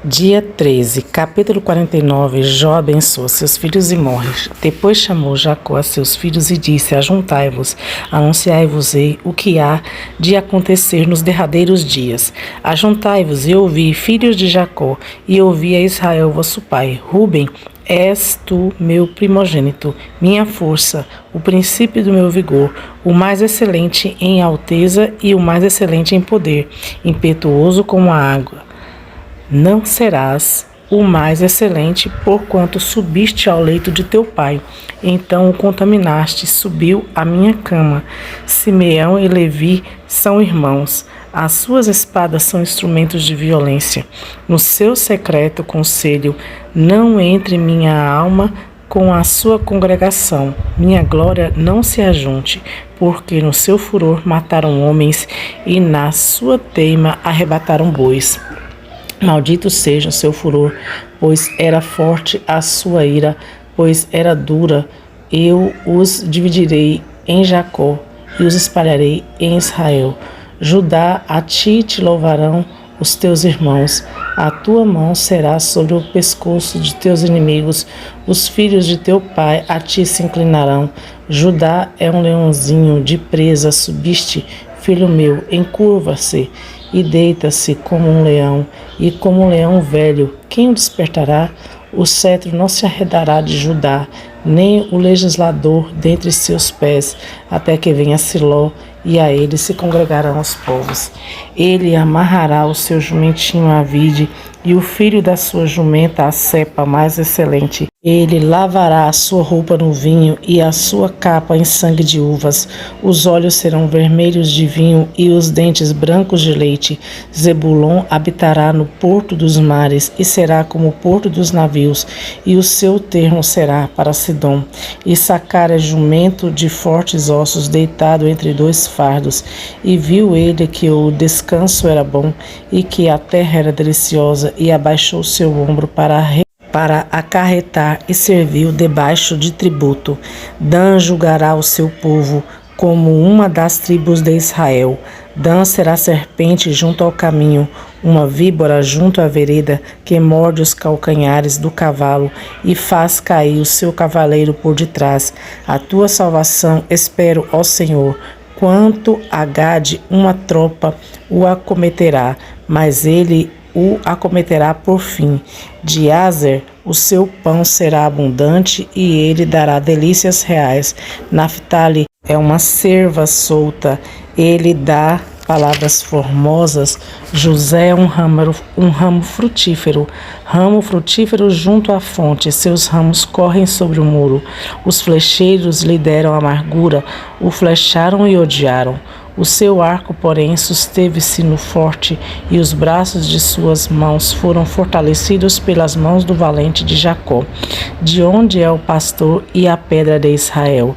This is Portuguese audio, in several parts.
Dia 13, capítulo 49. Jó abençoa seus filhos e morre. Depois chamou Jacó a seus filhos e disse: Ajuntai-vos, anunciai-vos-ei o que há de acontecer nos derradeiros dias. Ajuntai-vos e ouvi, filhos de Jacó, e ouvi a Israel vosso pai. Ruben, és tu meu primogênito, minha força, o princípio do meu vigor, o mais excelente em alteza e o mais excelente em poder, impetuoso como a água. Não serás o mais excelente, porquanto subiste ao leito de teu pai. Então o contaminaste, subiu à minha cama. Simeão e Levi são irmãos. As suas espadas são instrumentos de violência. No seu secreto conselho, não entre minha alma com a sua congregação. Minha glória não se ajunte, porque no seu furor mataram homens e na sua teima arrebataram bois. Maldito seja o seu furor, pois era forte a sua ira, pois era dura. Eu os dividirei em Jacó e os espalharei em Israel. Judá, a ti te louvarão os teus irmãos. A tua mão será sobre o pescoço de teus inimigos. Os filhos de teu pai a ti se inclinarão. Judá é um leãozinho de presa, subiste, filho meu, encurva-se e deita-se como um leão, e como um leão velho, quem o despertará? O cetro não se arredará de Judá, nem o legislador dentre seus pés, até que venha Siló, e a ele se congregarão os povos. Ele amarrará o seu jumentinho à vide, e o filho da sua jumenta à cepa mais excelente. Ele lavará a sua roupa no vinho e a sua capa em sangue de uvas. Os olhos serão vermelhos de vinho e os dentes brancos de leite. Zebulon habitará no porto dos mares e será como o porto dos navios, e o seu termo será para Sidom. Issacar é jumento de fortes ossos, deitado entre dois fardos. E viu ele que o descanso era bom e que a terra era deliciosa, e abaixou seu ombro para acarretar e serviu debaixo de tributo. Dan julgará o seu povo como uma das tribos de Israel. Dan será serpente junto ao caminho, uma víbora junto à vereda, que morde os calcanhares do cavalo e faz cair o seu cavaleiro por detrás. A tua salvação espero, ó Senhor. Quanto a Gade, uma tropa o acometerá, mas ele o acometerá por fim. De Azer, o seu pão será abundante e ele dará delícias reais. Naftali é uma cerva solta, ele dá palavras formosas. José é um ramo frutífero junto à fonte, seus ramos correm sobre o muro. Os flecheiros lhe deram amargura, o flecharam e odiaram. O seu arco, porém, susteve-se no forte, e os braços de suas mãos foram fortalecidos pelas mãos do valente de Jacó. De onde é o pastor e a pedra de Israel?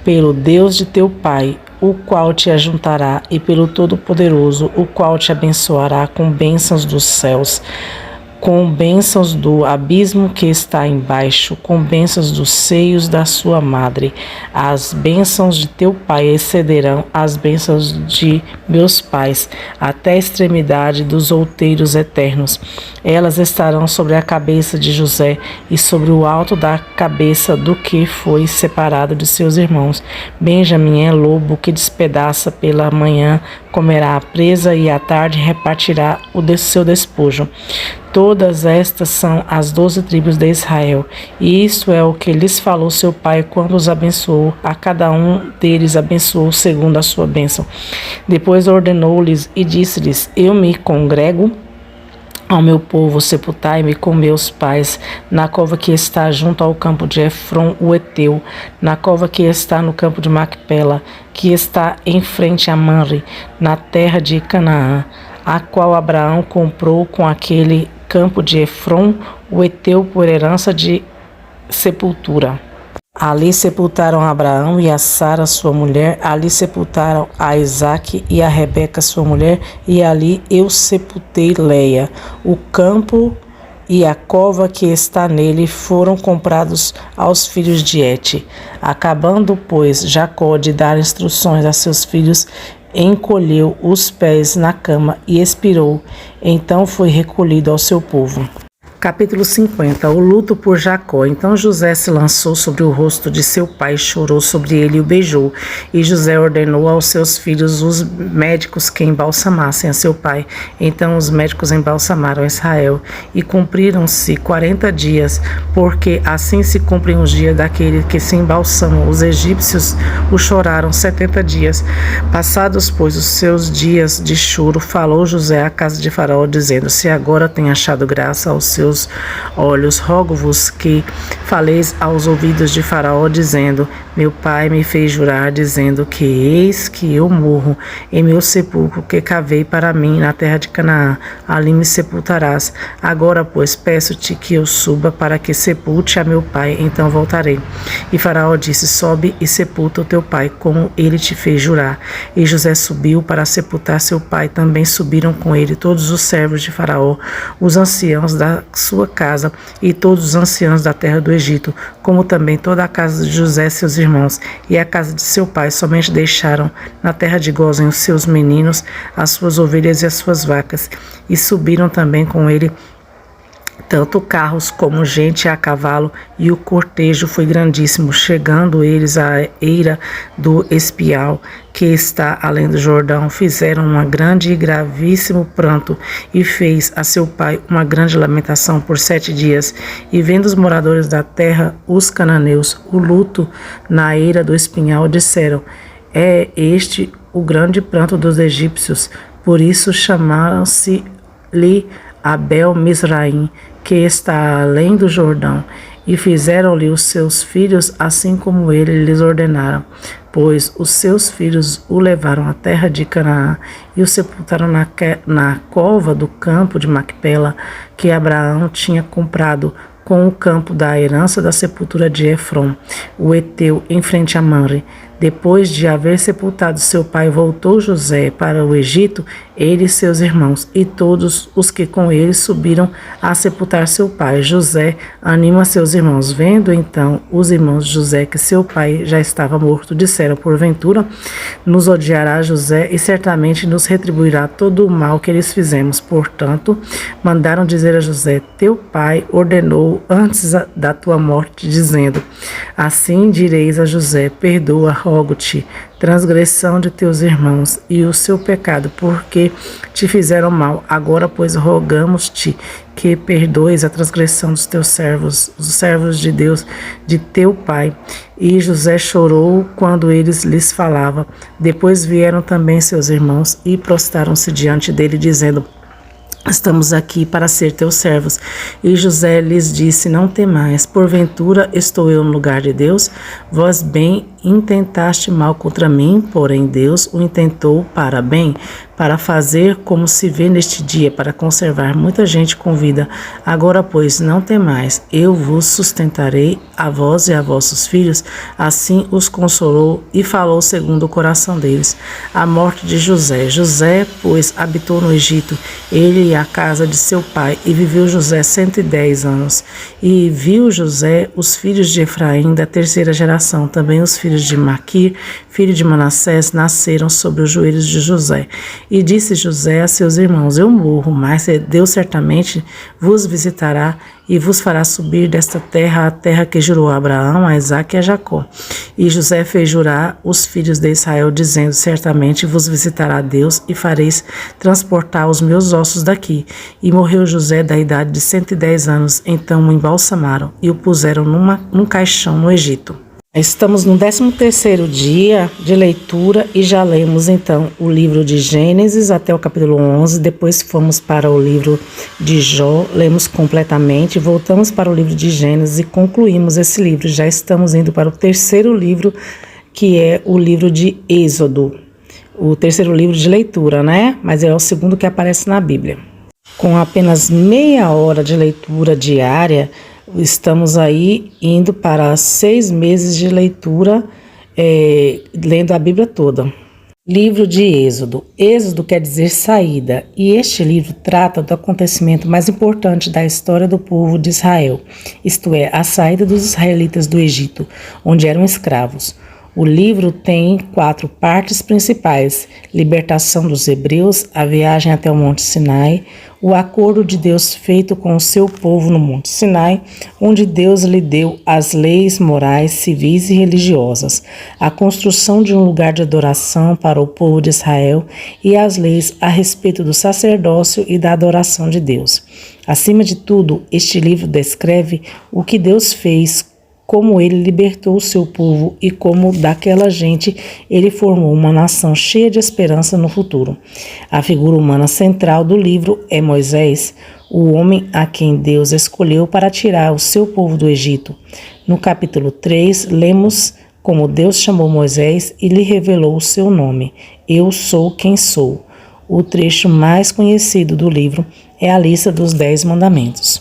Pelo Deus de teu pai, o qual te ajuntará, e pelo Todo-Poderoso, o qual te abençoará com bênçãos dos céus, com bênçãos do abismo que está embaixo, com bênçãos dos seios da sua madre. As bênçãos de teu pai excederão as bênçãos de meus pais, até a extremidade dos outeiros eternos. Elas estarão sobre a cabeça de José e sobre o alto da cabeça do que foi separado de seus irmãos. Benjamim é lobo que despedaça pela manhã, comerá a presa e à tarde repartirá o seu despojo. Todas estas são as 12 tribos de Israel, e isso é o que lhes falou seu pai quando os abençoou. A cada um deles abençoou segundo a sua bênção. Depois ordenou-lhes e disse-lhes: Eu me congrego ao meu povo, sepultai-me com meus pais na cova que está junto ao campo de Efron, o Eteu, na cova que está no campo de Macpela, que está em frente a Manre, na terra de Canaã, a qual Abraão comprou com aquele campo de Efron, o Eteu, por herança de sepultura. Ali sepultaram Abraão e a Sara, sua mulher, ali sepultaram a Isaque e a Rebeca, sua mulher, e ali eu sepultei Leia. O campo e a cova que está nele foram comprados aos filhos de Et. Acabando, pois, Jacó de dar instruções a seus filhos, encolheu os pés na cama e expirou. Então foi recolhido ao seu povo. Capítulo 50. O luto por Jacó. Então José se lançou sobre o rosto de seu pai, chorou sobre ele e o beijou. E José ordenou aos seus filhos, os médicos, que embalsamassem a seu pai. Então os médicos embalsamaram Israel. E cumpriram-se 40 dias, porque assim se cumprem os dias daquele que se embalsamam. Os egípcios o choraram 70 dias. Passados, pois, os seus dias de choro, falou José à casa de Faraó, dizendo: se agora tem achado graça aos seus olhos, rogo-vos que faleis aos ouvidos de Faraó, dizendo: meu pai me fez jurar, dizendo que eis que eu morro em meu sepulcro que cavei para mim na terra de Canaã, ali me sepultarás. Agora, pois, peço-te que eu suba para que sepulte a meu pai, então voltarei. E Faraó disse: sobe e sepulta o teu pai, como ele te fez jurar. E José subiu para sepultar seu pai. Também subiram com ele todos os servos de Faraó, os anciãos da sua casa e todos os anciãos da terra do Egito, como também toda a casa de José, seus irmãos, e a casa de seu pai. Somente deixaram na terra de Gósen os seus meninos, as suas ovelhas e as suas vacas. E subiram também com ele tanto carros como gente a cavalo, e o cortejo foi grandíssimo. Chegando eles à eira do Espial, que está além do Jordão, fizeram um grande e gravíssimo pranto, e fez a seu pai uma grande lamentação por 7 dias. E vendo os moradores da terra, os cananeus, o luto na eira do Espinhal, disseram: é este o grande pranto dos egípcios. Por isso chamaram-se-lhe Abel Mizraim, que está além do Jordão, e fizeram-lhe os seus filhos assim como ele lhes ordenaram, pois os seus filhos o levaram à terra de Canaã e o sepultaram na cova do campo de Macpela, que Abraão tinha comprado com o campo da herança da sepultura de Efron, o heteu, em frente a Mamre. Depois de haver sepultado seu pai, voltou José para o Egito, ele e seus irmãos, e todos os que com ele subiram a sepultar seu pai. José anima seus irmãos. Vendo então os irmãos de José que seu pai já estava morto, disseram: porventura nos odiará José, e certamente nos retribuirá todo o mal que lhes fizemos. Portanto, mandaram dizer a José: teu pai ordenou antes da tua morte, dizendo: assim direis a José: perdoa, rogo-te, transgressão de teus irmãos e o seu pecado, porque te fizeram mal. Agora, pois, rogamos-te que perdoes a transgressão dos teus servos, os servos de Deus, de teu pai. E José chorou quando eles lhes falavam. Depois vieram também seus irmãos e prostraram-se diante dele, dizendo: estamos aqui para ser teus servos. E José lhes disse: não temais, porventura estou eu no lugar de Deus? Vós bem intentaste mal contra mim, porém Deus o intentou para bem, para fazer como se vê neste dia, para conservar muita gente com vida. Agora, pois, não temais, eu vos sustentarei, a vós e a vossos filhos. Assim os consolou e falou segundo o coração deles. A morte de José. José, pois, habitou no Egito, ele e a casa de seu pai, e viveu José 110 anos. E viu José os filhos de Efraim da terceira geração, também os filhos de Maquir, filho de Manassés, nasceram sobre os joelhos de José. E disse José a seus irmãos: eu morro, mas Deus certamente vos visitará e vos fará subir desta terra a terra que jurou a Abraão, a Isaque e a Jacó. E José fez jurar os filhos de Israel, dizendo: certamente vos visitará Deus e fareis transportar os meus ossos daqui. E morreu José da idade de 110 anos. Então o embalsamaram e o puseram num caixão no Egito. Estamos no 13º dia de leitura e já lemos então o livro de Gênesis até o capítulo 11, depois fomos para o livro de Jó, lemos completamente, voltamos para o livro de Gênesis e concluímos esse livro. Já estamos indo para o 3º livro, que é o livro de Êxodo, o 3º livro de leitura, né? Mas é o segundo que aparece na Bíblia. Com apenas meia hora de leitura diária, estamos aí indo para 6 meses de leitura, lendo a Bíblia toda. Livro de Êxodo. Êxodo quer dizer saída, e este livro trata do acontecimento mais importante da história do povo de Israel, isto é, a saída dos israelitas do Egito, onde eram escravos. O livro tem 4 partes principais: libertação dos hebreus, a viagem até o Monte Sinai, o acordo de Deus feito com o seu povo no Monte Sinai, onde Deus lhe deu as leis morais, civis e religiosas, a construção de um lugar de adoração para o povo de Israel e as leis a respeito do sacerdócio e da adoração de Deus. Acima de tudo, este livro descreve o que Deus fez, como ele libertou o seu povo e como daquela gente ele formou uma nação cheia de esperança no futuro. A figura humana central do livro é Moisés, o homem a quem Deus escolheu para tirar o seu povo do Egito. No capítulo 3, lemos como Deus chamou Moisés e lhe revelou o seu nome: Eu sou quem sou. O trecho mais conhecido do livro é a lista dos 10 mandamentos.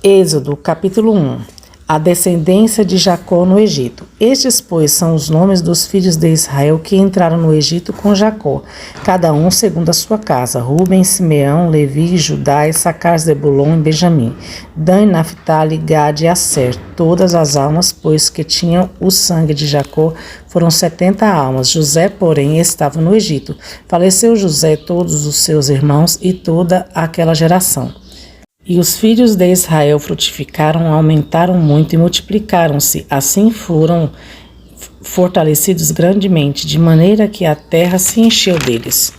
Êxodo, capítulo 1. A descendência de Jacó no Egito. Estes, pois, são os nomes dos filhos de Israel que entraram no Egito com Jacó, cada um segundo a sua casa: Ruben, Simeão, Levi, Judá, Issacar, Zebulon e Benjamim, Dan, Naphtali, Gad e Asser. Todas as almas, pois, que tinham o sangue de Jacó foram 70 almas. José, porém, estava no Egito. Faleceu José, todos os seus irmãos e toda aquela geração. E os filhos de Israel frutificaram, aumentaram muito e multiplicaram-se. Assim foram fortalecidos grandemente, de maneira que a terra se encheu deles.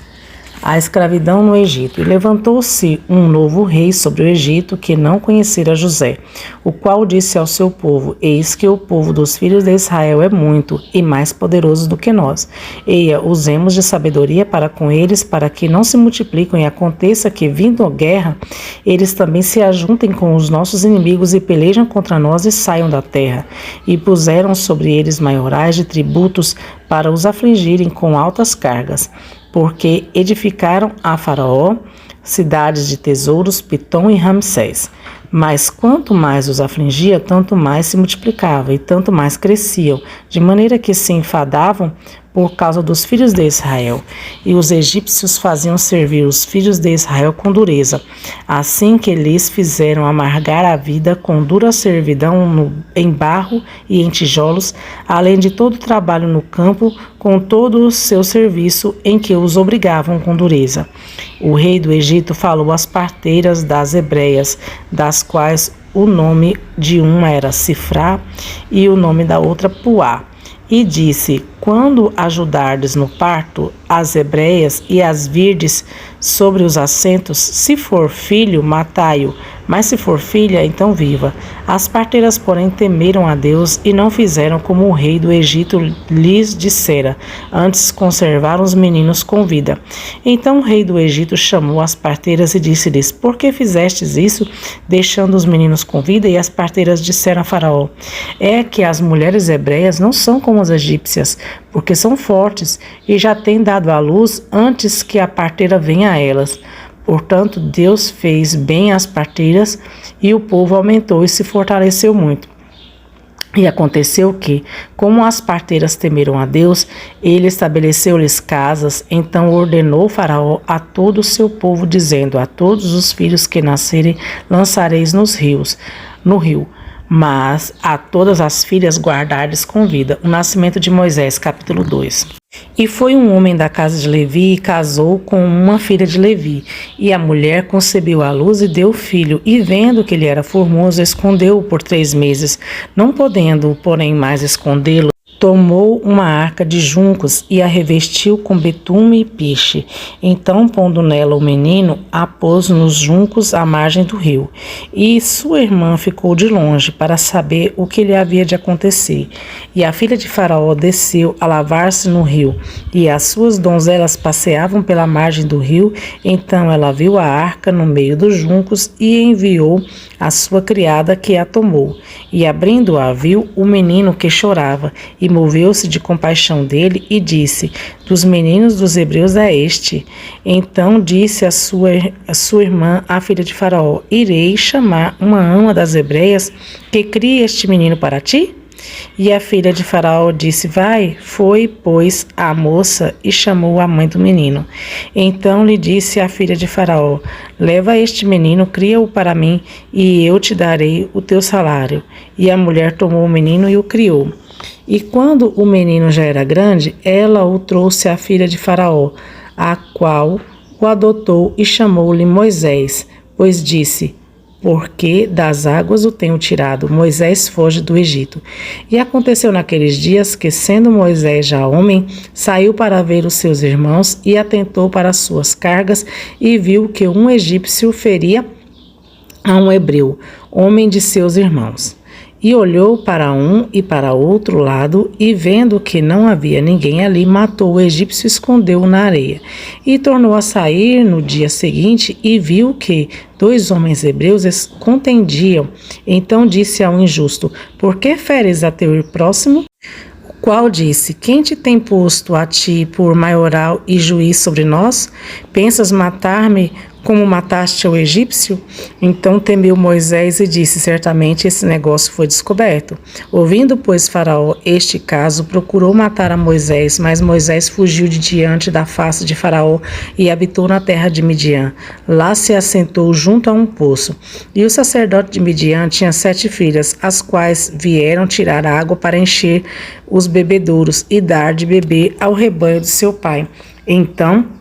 A escravidão no Egito. E levantou-se um novo rei sobre o Egito, que não conhecera José, o qual disse ao seu povo: Eis que o povo dos filhos de Israel é muito e mais poderoso do que nós. Eia, usemos de sabedoria para com eles, para que não se multipliquem e aconteça que, vindo a guerra, eles também se ajuntem com os nossos inimigos e pelejam contra nós e saiam da terra. E puseram sobre eles maiorais de tributos para os afligirem com altas cargas, porque edificaram a Faraó cidades de tesouros, Pitom e Ramsés. Mas quanto mais os afligia, tanto mais se multiplicava e tanto mais cresciam, de maneira que se enfadavam por causa dos filhos de Israel. E os egípcios faziam servir os filhos de Israel com dureza, assim que lhes fizeram amargar a vida com dura servidão em barro e em tijolos, além de todo trabalho no campo, com todo o seu serviço em que os obrigavam com dureza. O rei do Egito falou às parteiras das hebreias, das quais o nome de uma era Sifrá e o nome da outra Puá, e disse: Quando ajudardes no parto as hebreias e as virdes sobre os assentos, se for filho, matai-o, mas se for filha, então viva. As parteiras, porém, temeram a Deus e não fizeram como o rei do Egito lhes dissera, antes conservaram os meninos com vida. Então o rei do Egito chamou as parteiras e disse-lhes: Por que fizestes isso, deixando os meninos com vida? E as parteiras disseram a Faraó: É que as mulheres hebreias não são como as egípcias, porque são fortes e já têm dado à luz antes que a parteira venha a elas. Portanto, Deus fez bem às parteiras e o povo aumentou e se fortaleceu muito. E aconteceu que, como as parteiras temeram a Deus, ele estabeleceu-lhes casas. Então ordenou Faraó a todo o seu povo, dizendo: A todos os filhos que nascerem lançareis no rio, mas a todas as filhas guardardes com vida. O nascimento de Moisés, capítulo 2. E foi um homem da casa de Levi e casou com uma filha de Levi. E a mulher concebeu à luz e deu filho. E vendo que ele era formoso, escondeu-o por 3 meses. Não podendo, porém, mais escondê-lo, tomou uma arca de juncos e a revestiu com betume e piche. Então, pondo nela o menino, a pôs nos juncos à margem do rio. E sua irmã ficou de longe para saber o que lhe havia de acontecer. E a filha de Faraó desceu a lavar-se no rio, e as suas donzelas passeavam pela margem do rio. Então ela viu a arca no meio dos juncos e enviou a sua criada, que a tomou. E abrindo-a, viu o menino que chorava, e moveu-se de compaixão dele e disse: Dos meninos dos hebreus é este. Então disse a sua irmã, a filha de Faraó: Irei chamar uma ama das hebreias que crie este menino para ti? E a filha de Faraó disse: Vai. Foi, pois, a moça e chamou a mãe do menino. Então lhe disse a filha de Faraó: Leva este menino, cria-o para mim, e eu te darei o teu salário. E a mulher tomou o menino e o criou. E quando o menino já era grande, ela o trouxe à filha de Faraó, a qual o adotou e chamou-lhe Moisés, pois disse: porque das águas o tenho tirado. Moisés foge do Egito. E aconteceu naqueles dias que, sendo Moisés já homem, saiu para ver os seus irmãos e atentou para as suas cargas e viu que um egípcio feria a um hebreu, homem de seus irmãos. E olhou para um e para outro lado, e vendo que não havia ninguém ali, matou o egípcio e escondeu-o na areia. E tornou a sair no dia seguinte, e viu que 2 homens hebreus contendiam. Então disse ao injusto: por que feres a teu próximo? O qual disse: quem te tem posto a ti por maioral e juiz sobre nós? Pensas matar-me como mataste o egípcio? Então temeu Moisés e disse: certamente esse negócio foi descoberto. Ouvindo, pois, Faraó este caso, procurou matar a Moisés, mas Moisés fugiu de diante da face de Faraó e habitou na terra de Midian. Lá se assentou junto a um poço. E o sacerdote de Midian tinha 7 filhas, as quais vieram tirar água para encher os bebedouros e dar de beber ao rebanho de seu pai. Então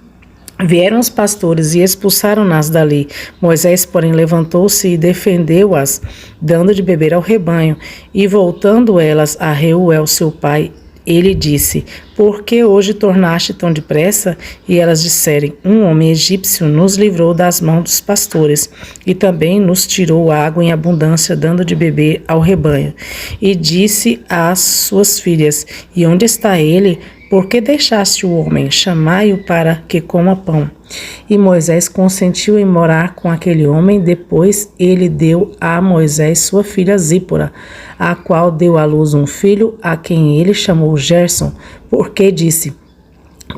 vieram os pastores e expulsaram-nas dali. Moisés, porém, levantou-se e defendeu-as, dando de beber ao rebanho. E voltando elas a Reuel, seu pai, ele disse: por que hoje tornaste tão depressa? E elas disseram: um homem egípcio nos livrou das mãos dos pastores, e também nos tirou água em abundância, dando de beber ao rebanho. E disse às suas filhas: e onde está ele? Por que deixaste o homem? Chamai-o para que coma pão. E Moisés consentiu em morar com aquele homem. Depois ele deu a Moisés sua filha Zípora, a qual deu à luz um filho, a quem ele chamou Gerson, porque disse: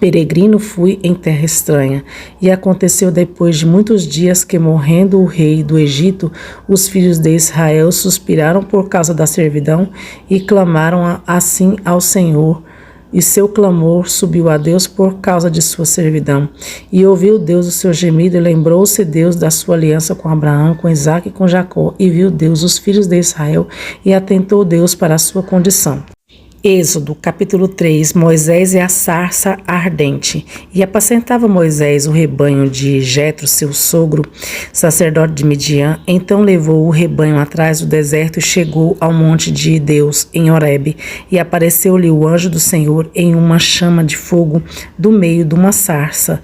peregrino fui em terra estranha. E aconteceu depois de muitos dias que, morrendo o rei do Egito, os filhos de Israel suspiraram por causa da servidão e clamaram assim ao Senhor. E seu clamor subiu a Deus por causa de sua servidão. E ouviu Deus o seu gemido, e lembrou-se Deus da sua aliança com Abraão, com Isaque e com Jacó. E viu Deus os filhos de Israel, e atentou Deus para a sua condição. Êxodo, capítulo 3, Moisés e a sarça ardente. E apacentava Moisés o rebanho de Jetro, seu sogro, sacerdote de Midian. Então levou o rebanho atrás do deserto e chegou ao monte de Deus, em Horebe. E apareceu-lhe o anjo do Senhor em uma chama de fogo do meio de uma sarça.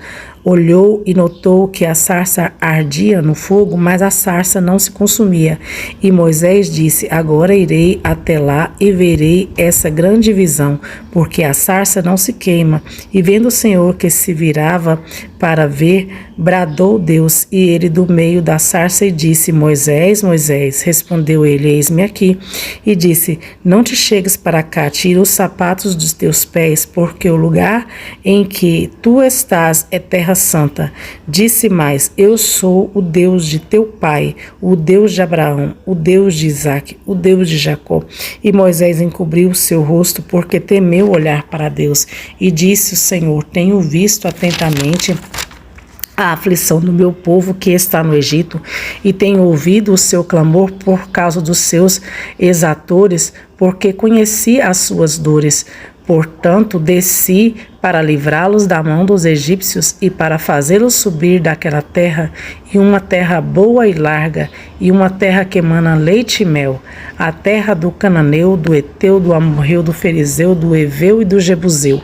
Olhou e notou que a sarça ardia no fogo, mas a sarça não se consumia. E Moisés disse: agora irei até lá e verei essa grande visão, porque a sarça não se queima. E vendo o Senhor que se virava para ver, bradou Deus, e ele do meio da sarça, e disse: Moisés, Moisés. Respondeu ele: eis-me aqui. E disse: não te chegues para cá, tira os sapatos dos teus pés, porque o lugar em que tu estás é terra santa. Disse mais: eu sou o Deus de teu pai, o Deus de Abraão, o Deus de Isaque, o Deus de Jacó. E Moisés encobriu o seu rosto, porque temeu olhar para Deus. E disse o Senhor: tenho visto atentamente a aflição do meu povo que está no Egito, e tenho ouvido o seu clamor por causa dos seus exatores, porque conheci as suas dores. Portanto, desci para livrá-los da mão dos egípcios e para fazê-los subir daquela terra, e uma terra boa e larga, e uma terra que emana leite e mel, a terra do cananeu, do eteu, do amorreu, do ferizeu, do eveu e do jebuseu.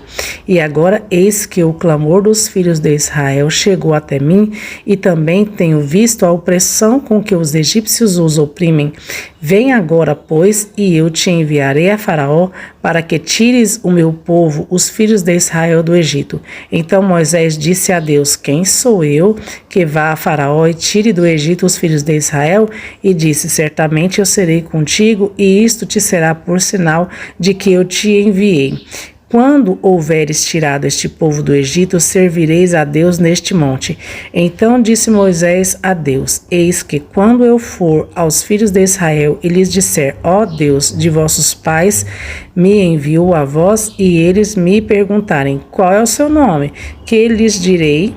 E agora eis que o clamor dos filhos de Israel chegou até mim, e também tenho visto a opressão com que os egípcios os oprimem. Vem agora, pois, e eu te enviarei a Faraó, para que tires o meu povo, os filhos de Israel, do Egito. Então Moisés disse a Deus: quem sou eu que vá a Faraó e tire do Egito os filhos de Israel? E disse: certamente eu serei contigo, e isto te será por sinal de que eu te enviei. Quando houveres tirado este povo do Egito, servireis a Deus neste monte. Então disse Moisés a Deus: eis que quando eu for aos filhos de Israel e lhes disser: ó Deus de vossos pais, me enviou a vós, e eles me perguntarem: qual é o seu nome? Que lhes direi?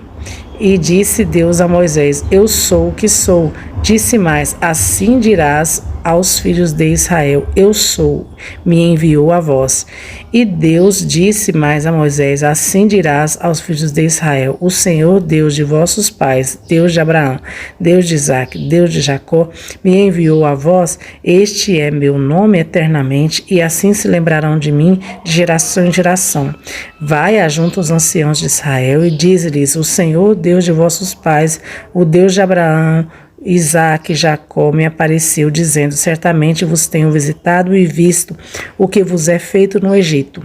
E disse Deus a Moisés: eu sou o que sou. Disse mais: assim dirás: aos filhos de Israel: Eu sou, me enviou a vós. E Deus disse mais a Moisés: Assim dirás aos filhos de Israel: O Senhor, Deus de vossos pais, Deus de Abraão, Deus de Isaque, Deus de Jacó, me enviou a vós. Este é meu nome eternamente, e assim se lembrarão de mim de geração em geração. Vai, ajunta os anciãos de Israel e diz-lhes: O Senhor, Deus de vossos pais, o Deus de Abraão, Isaque e Jacó, me apareceu, dizendo: Certamente vos tenho visitado e visto o que vos é feito no Egito.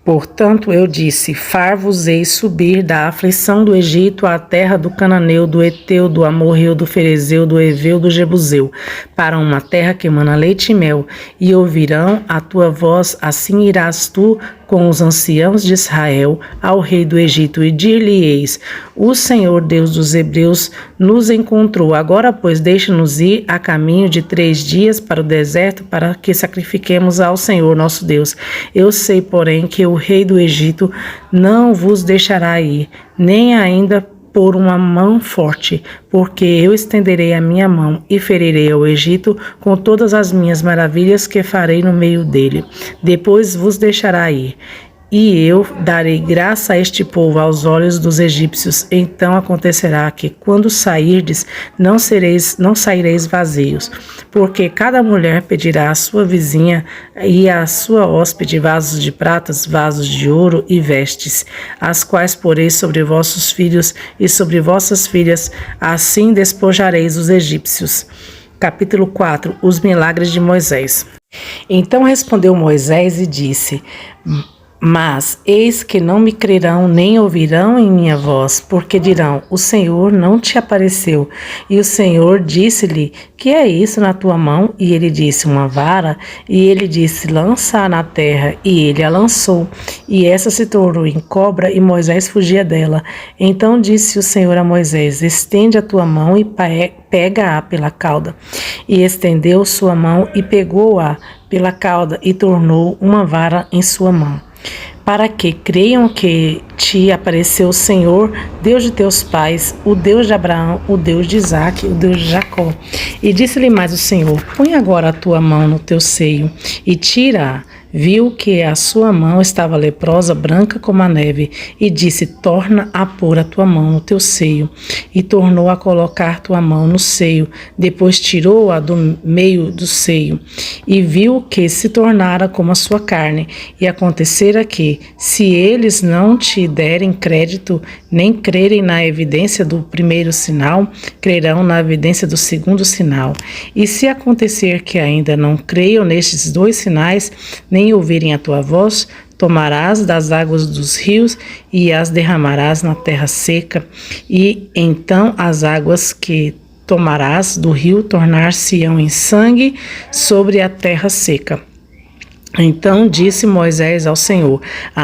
Portanto, eu disse: Far-vos-ei subir da aflição do Egito à terra do Cananeu, do Eteu, do Amorreu, do Ferezeu, do Eveu, do Jebuseu, para uma terra que emana leite e mel, e ouvirão a tua voz. Assim irás tu com os anciãos de Israel ao rei do Egito, e dir-lhe-eis: O Senhor, Deus dos Hebreus, nos encontrou. Agora, pois, deixa-nos ir a caminho de 3 dias para o deserto, para que sacrifiquemos ao Senhor nosso Deus. Eu sei, porém, que o rei do Egito não vos deixará ir, nem ainda por uma mão forte, porque eu estenderei a minha mão e ferirei ao Egito com todas as minhas maravilhas que farei no meio dele. Depois vos deixará ir. E eu darei graça a este povo aos olhos dos egípcios. Então acontecerá que, quando sairdes, não saireis vazios, porque cada mulher pedirá à sua vizinha e à sua hóspede vasos de pratas, vasos de ouro e vestes, as quais poreis sobre vossos filhos e sobre vossas filhas, assim despojareis os egípcios. Capítulo 4. Os milagres de Moisés. Então respondeu Moisés e disse: Mas eis que não me crerão, nem ouvirão em minha voz, porque dirão: O Senhor não te apareceu. E o Senhor disse-lhe: Que é isso na tua mão? E ele disse: Uma vara. E ele disse: Lança-a na terra. E ele a lançou. E essa se tornou em cobra, e Moisés fugia dela. Então disse o Senhor a Moisés: Estende a tua mão e pega-a pela cauda. E estendeu sua mão e pegou-a pela cauda, e tornou uma vara em sua mão, para que creiam que te apareceu o Senhor, Deus de teus pais, o Deus de Abraão, o Deus de Isaque, o Deus de Jacó. E disse-lhe mais o Senhor: Põe agora a tua mão no teu seio e tira-a. Viu que a sua mão estava leprosa, branca como a neve, e disse: Torna a pôr a tua mão no teu seio. E tornou a colocar tua mão no seio. Depois tirou-a do meio do seio, e viu que se tornara como a sua carne. E acontecera que, se eles não te derem crédito, nem crerem na evidência do primeiro sinal, crerão na evidência do segundo sinal. E se acontecer que ainda não creiam nestes 2 sinais, nem ouvirem a tua voz, tomarás das águas dos rios e as derramarás na terra seca, e então as águas que tomarás do rio tornar-se-ão em sangue sobre a terra seca. Então disse Moisés ao Senhor: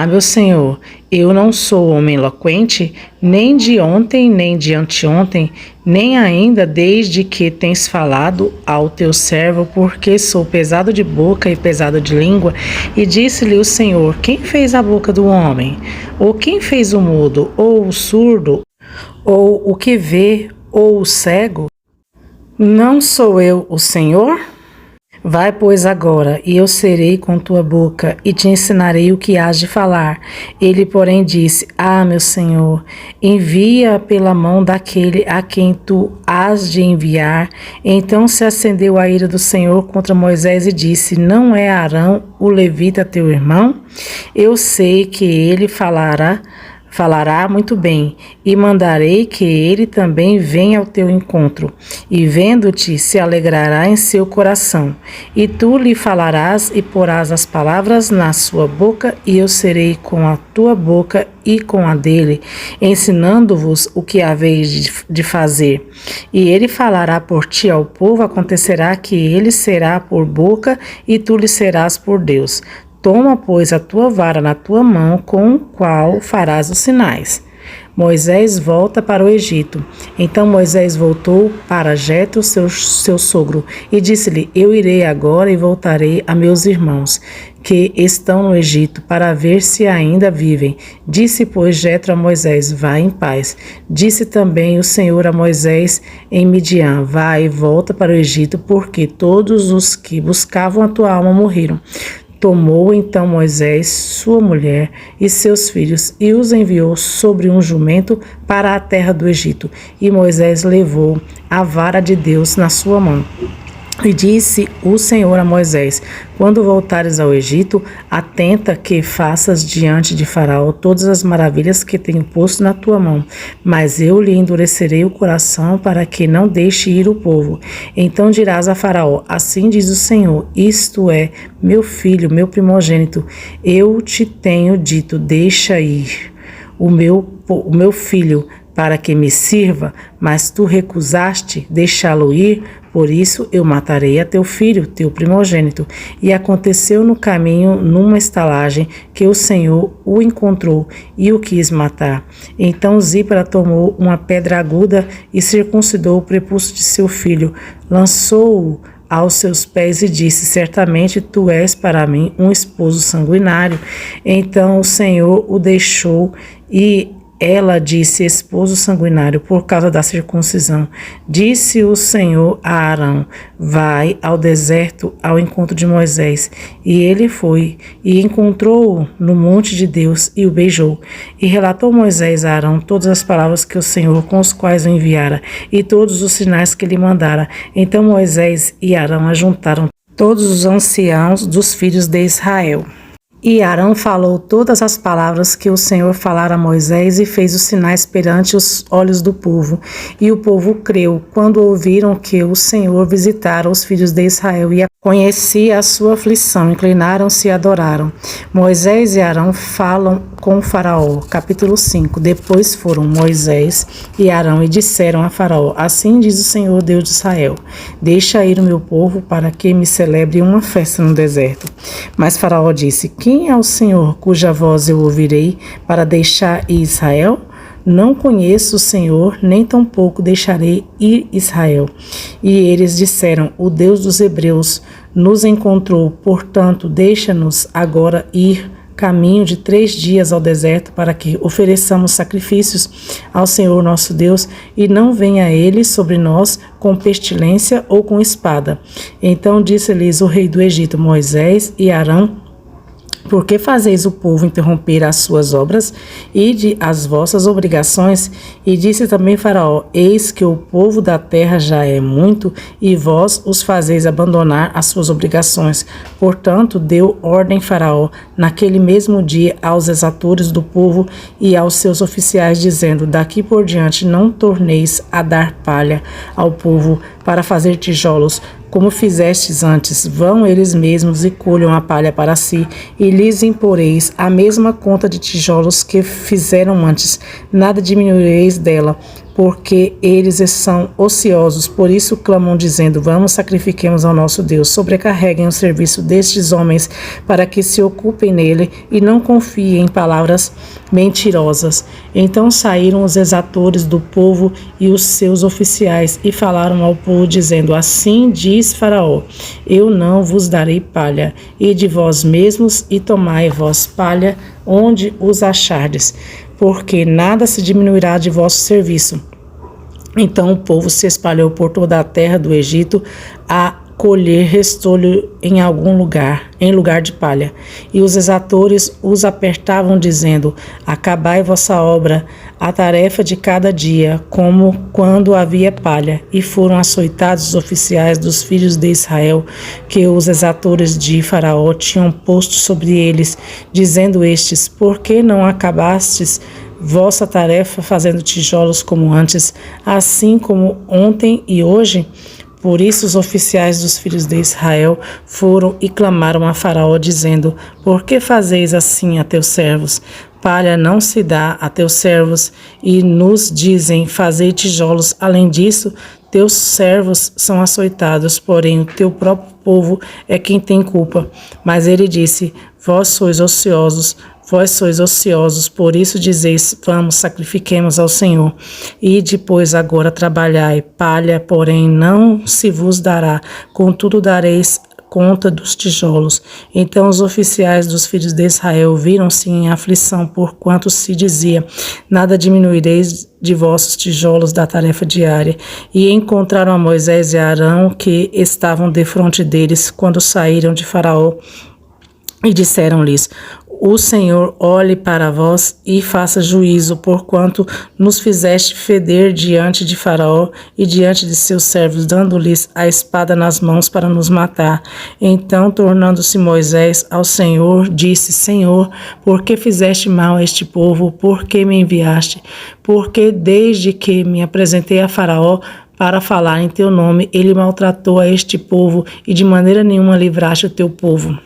meu Senhor, eu não sou homem eloquente, nem de ontem, nem de anteontem, nem ainda desde que tens falado ao teu servo, porque sou pesado de boca e pesado de língua. E disse-lhe o Senhor: Quem fez a boca do homem? Ou quem fez o mudo, ou o surdo, ou o que vê, ou o cego? Não sou eu o Senhor? Vai, pois, agora, e eu serei com tua boca, e te ensinarei o que hás de falar. Ele, porém, disse: meu Senhor, envia pela mão daquele a quem tu hás de enviar. Então se acendeu a ira do Senhor contra Moisés e disse: Não é Arão, o levita, teu irmão? Eu sei que ele falará muito bem, e mandarei que ele também venha ao teu encontro, e vendo-te se alegrará em seu coração. E tu lhe falarás e porás as palavras na sua boca, e eu serei com a tua boca e com a dele, ensinando-vos o que haveis de fazer. E ele falará por ti ao povo. Acontecerá que ele será por boca, e tu lhe serás por Deus. Toma, pois, a tua vara na tua mão, com o qual farás os sinais. Moisés volta para o Egito. Então Moisés voltou para Jetro, seu sogro, e disse-lhe: Eu irei agora e voltarei a meus irmãos, que estão no Egito, para ver se ainda vivem. Disse, pois, Jetro a Moisés: Vai em paz. Disse também o Senhor a Moisés em Midian: Vai e volta para o Egito, porque todos os que buscavam a tua alma morreram. Tomou então Moisés sua mulher e seus filhos e os enviou sobre um jumento para a terra do Egito. E Moisés levou a vara de Deus na sua mão. E disse o Senhor a Moisés: Quando voltares ao Egito, atenta que faças diante de Faraó todas as maravilhas que tenho posto na tua mão, mas eu lhe endurecerei o coração para que não deixe ir o povo. Então dirás a Faraó: Assim diz o Senhor, isto é, meu filho, meu primogênito, eu te tenho dito: deixa ir o meu filho para que me sirva, mas tu recusaste deixá-lo ir, por isso eu matarei a teu filho, teu primogênito. E aconteceu no caminho, numa estalagem, que o Senhor o encontrou e o quis matar. Então Zípora tomou uma pedra aguda e circuncidou o prepúcio de seu filho, lançou-o aos seus pés e disse: Certamente tu és para mim um esposo sanguinário. Então o Senhor o deixou e ela disse: esposo sanguinário, por causa da circuncisão. Disse o Senhor a Arão: Vai ao deserto ao encontro de Moisés. E ele foi e encontrou-o no monte de Deus e o beijou. E relatou Moisés a Arão todas as palavras que o Senhor com os quais o enviara e todos os sinais que lhe mandara. Então Moisés e Arão ajuntaram todos os anciãos dos filhos de Israel. E Arão falou todas as palavras que o Senhor falara a Moisés e fez os sinais perante os olhos do povo. E o povo creu quando ouviram que o Senhor visitara os filhos de Israel e conhecia a sua aflição. Inclinaram-se e adoraram. Moisés e Arão falam com Faraó. Capítulo 5. Depois foram Moisés e Arão e disseram a Faraó: Assim diz o Senhor Deus de Israel: Deixa ir o meu povo para que me celebre uma festa no deserto. Mas Faraó disse: Quem é o Senhor cuja voz eu ouvirei para deixar ir Israel? Não conheço o Senhor, nem tampouco deixarei ir Israel. E eles disseram: O Deus dos Hebreus nos encontrou, portanto, deixa-nos agora ir caminho de 3 dias ao deserto para que ofereçamos sacrifícios ao Senhor nosso Deus e não venha ele sobre nós com pestilência ou com espada. Então disse-lhes o rei do Egito: Moisés e Arão, por que fazeis o povo interromper as suas obras e as vossas obrigações? E disse também Faraó: Eis que o povo da terra já é muito, e vós os fazeis abandonar as suas obrigações. Portanto, deu ordem Faraó naquele mesmo dia aos exatores do povo e aos seus oficiais, dizendo: Daqui por diante não torneis a dar palha ao povo para fazer tijolos, como fizestes antes. Vão eles mesmos e colham a palha para si, e lhes imporeis a mesma conta de tijolos que fizeram antes. Nada diminuireis dela, porque eles são ociosos. Por isso clamam, dizendo: Vamos, sacrifiquemos ao nosso Deus. Sobrecarreguem o serviço destes homens, para que se ocupem nele e não confiem em palavras mentirosas. Então saíram os exatores do povo e os seus oficiais e falaram ao povo, dizendo: Assim diz Faraó: Eu não vos darei palha, e de vós mesmos e tomai vós palha onde os achardes, porque nada se diminuirá de vosso serviço. Então o povo se espalhou por toda a terra do Egito a colher restolho em algum lugar, em lugar de palha. E os exatores os apertavam, dizendo: Acabai vossa obra, a tarefa de cada dia, como quando havia palha. E foram açoitados os oficiais dos filhos de Israel, que os exatores de Faraó tinham posto sobre eles, dizendo estes: Por que não acabastes vossa tarefa fazendo tijolos como antes, assim como ontem e hoje? Por isso os oficiais dos filhos de Israel foram e clamaram a Faraó, dizendo: Por que fazeis assim a teus servos? Palha não se dá a teus servos, e nos dizem: Fazei tijolos. Além disso, teus servos são açoitados, porém o teu próprio povo é quem tem culpa. Mas ele disse: Vós sois ociosos, Vós sois ociosos, por isso dizeis, vamos, sacrifiquemos ao Senhor. E depois agora trabalhai, palha, porém, não se vos dará, contudo dareis conta dos tijolos. Então os oficiais dos filhos de Israel viram-se em aflição, porquanto se dizia, nada diminuireis de vossos tijolos da tarefa diária. E encontraram a Moisés e a Arão, que estavam defronte deles, quando saíram de Faraó, e disseram-lhes, o Senhor olhe para vós e faça juízo, porquanto nos fizeste feder diante de Faraó e diante de seus servos, dando-lhes a espada nas mãos para nos matar. Então, tornando-se Moisés ao Senhor, disse, Senhor, por que fizeste mal a este povo? Por que me enviaste? Porque desde que me apresentei a Faraó, para falar em teu nome, ele maltratou a este povo e de maneira nenhuma livraste o teu povo.